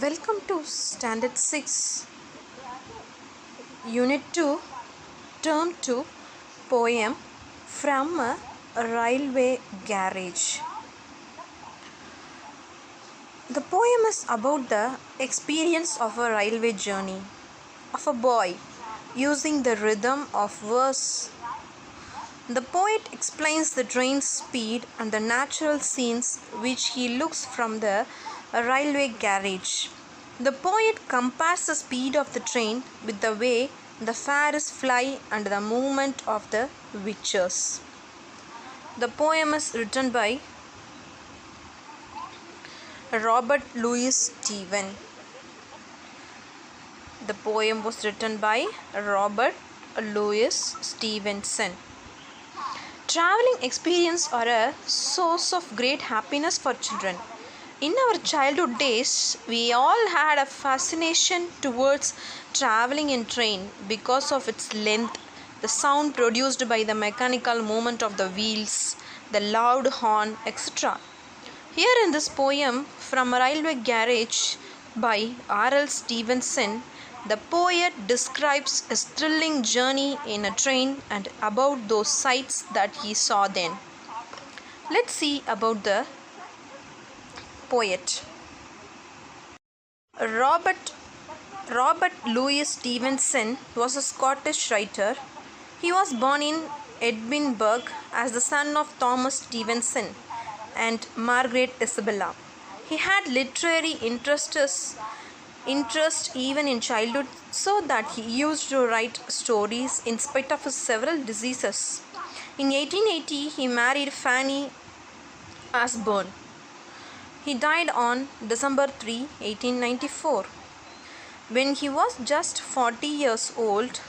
Welcome to Standard 6, Unit 2, Term 2, Poem from a Railway Garage. The poem is about the experience of a railway journey, of a boy using the rhythm of verse. The poet explains the train's speed and the natural scenes which he looks from the railway garage. The poet compares the speed of the train with the way the fares fly and the movement of the witches. The poem is written by Robert Louis Steven. The poem was written by Robert Louis Stevenson. Traveling experiences are a source of great happiness for children. In our childhood days, we all had a fascination towards traveling in train because of its length, the sound produced by the mechanical movement of the wheels, the loud horn, etc. Here in this poem from a railway garage by R.L. Stevenson, the poet describes a thrilling journey in a train and about those sights that he saw then. Let's see about the poet. Robert Louis Stevenson was a Scottish writer. He was born in Edinburgh as the son of Thomas Stevenson and Margaret Isabella. He had literary interest even in childhood, so that he used to write stories in spite of his several diseases. In 1880, he married Fanny Asborn. He died on December 3, 1894. When he was just 40 years old,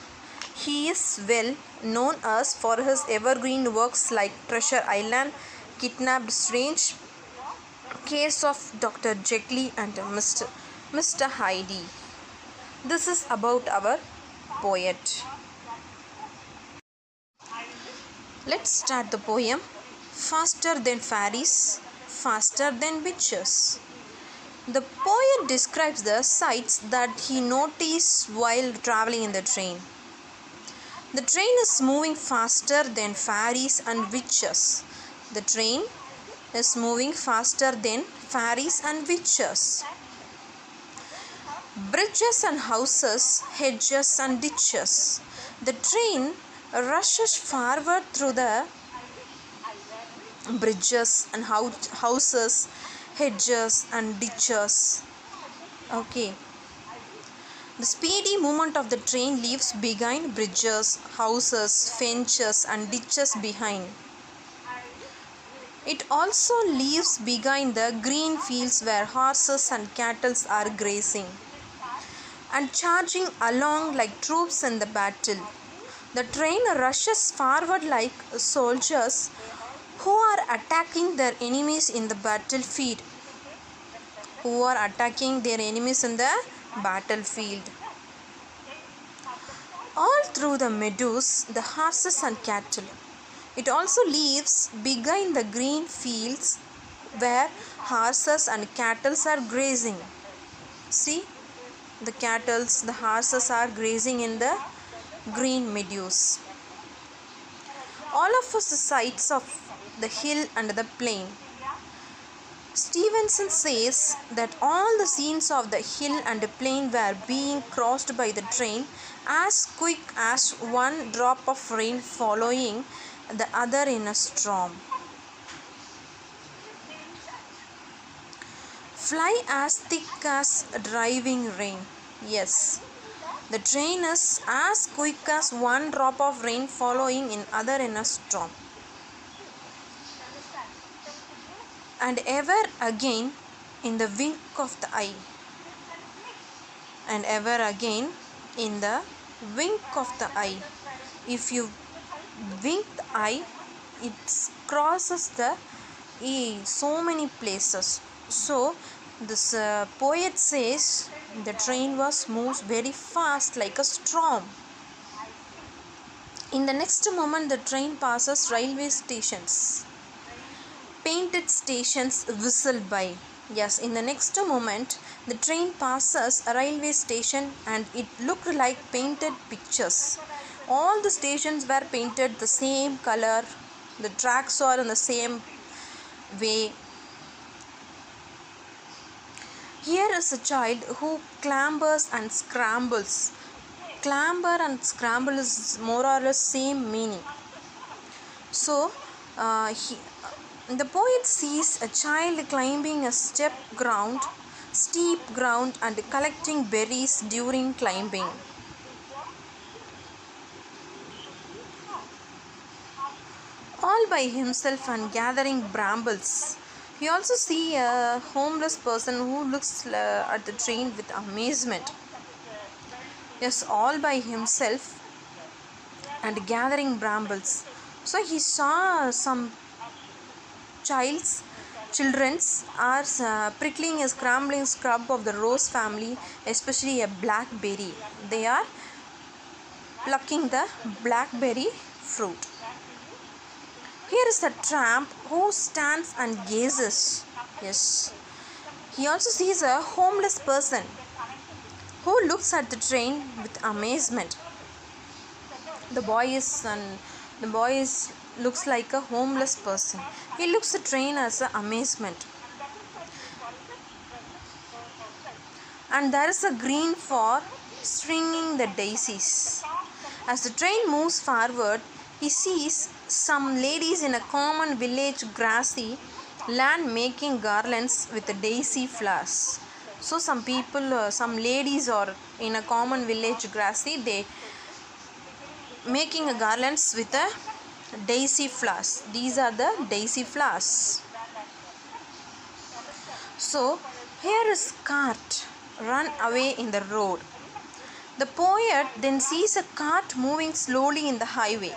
he is well known as for his evergreen works like Treasure Island, Kidnapped Strange, Case of Dr. Jekyll and Mr. Hyde. This is about our poet. Let's start the poem. Faster than fairies, faster than witches. The poet describes the sights that he noticed while traveling in the train. The train is moving faster than fairies and witches. The train is moving faster than fairies and witches. Bridges and houses, hedges and ditches. The train rushes forward through the bridges and houses, hedges and ditches. Okay. The speedy movement of the train leaves behind bridges, houses, fences and ditches behind. It also leaves behind the green fields where horses and cattle are grazing and charging along like troops in the battle. The train rushes forward like soldiers who are attacking their enemies in the battlefield. All through the meadows, the horses and cattle. It also leaves behind the green fields where horses and cattle are grazing. See, the cattle, the horses are grazing in the green meadows. All of us the sights of the hill and the plain. Stevenson says that all the scenes of the hill and the plain were being crossed by the train as quick as one drop of rain following the other in a storm. Fly as thick as driving rain. Yes, the train is as quick as one drop of rain following in other in a storm. And ever again in the wink of the eye. And ever again in the wink of the eye. If you wink the eye, it crosses the so many places. So this poet says the train moves very fast like a storm. In the next moment, the train passes railway stations. Painted stations whistle by. Yes, in the next moment, the train passes a railway station and it looked like painted pictures. All the stations were painted the same color, the tracks are in the same way. Here is a child who clambers and scrambles. Clamber and scramble is more or less same meaning. So, the poet sees a child climbing a steep ground and collecting berries during climbing. All by himself and gathering brambles. We also see a homeless person who looks at the train with amazement. Yes, all by himself and gathering brambles. So he saw some children's are prickling a scrambling scrub of the rose family, especially a blackberry. They are plucking the blackberry fruit. Here is a tramp who stands and gazes. Yes. He also sees a homeless person who looks at the train with amazement. The boy looks like a homeless person. He looks at the train as an amazement. And there is a green for stringing the daisies. As the train moves forward, he sees some ladies in a common village grassy land making garlands with the daisy flowers. So some ladies are in a common village grassy, they making a garlands with a daisy flowers. These are the daisy flowers. So here is cart run away in the road. The poet then sees a cart moving slowly in the highway.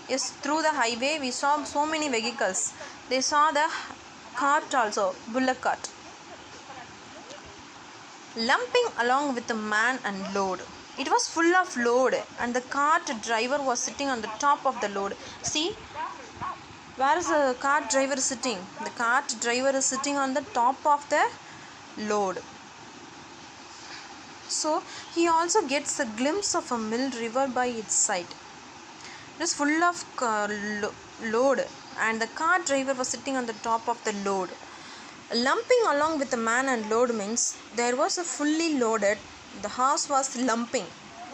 Yes, through the highway we saw so many vehicles. They saw the cart also, bullock cart, lumping along with the man and load. It was full of load and the cart driver was sitting on the top of the load. See, where is the cart driver sitting? The cart driver is sitting on the top of the load. So he also gets a glimpse of a mill river by its side. It is full of load and the cart driver was sitting on the top of the load. Lumping along with the man and load means there was a fully loaded, the horse was lumping.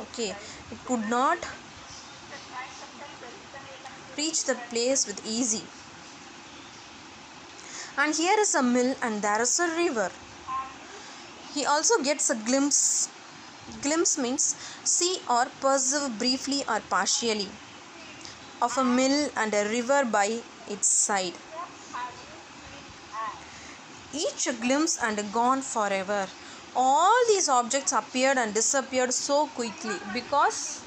Okay, it could not reach the place with easy. And here is a mill and there is a river. He also gets a glimpse. Glimpse means see or perceive briefly or partially of a mill and a river by its side. Each a glimpse and gone forever. All these objects appeared and disappeared so quickly because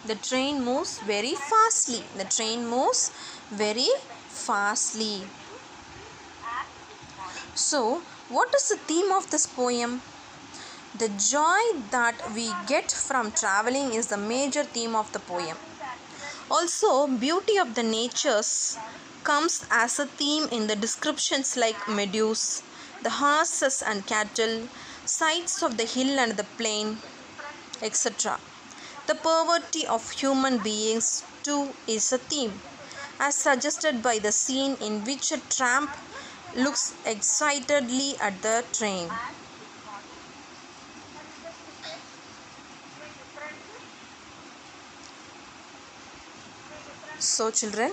the train moves very fastly. The train moves very fastly. So, what is the theme of this poem? The joy that we get from traveling is the major theme of the poem. Also, beauty of the natures comes as a theme in the descriptions like meadows, the horses and cattle, sights of the hill and the plain, etc. The poverty of human beings too is a theme, as suggested by the scene in which a tramp looks excitedly at the train. So children,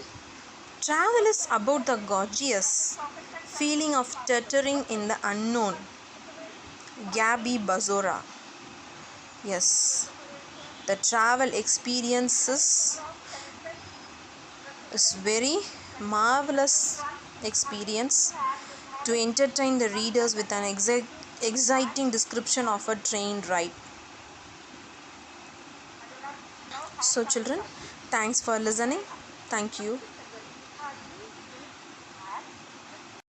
travel is about the gorgeous feeling of teetering in the unknown. Gabi Bazora. Yes, the travel experiences is very marvelous experience to entertain the readers with an exciting description of a train ride. So children, thanks for listening. Thank you.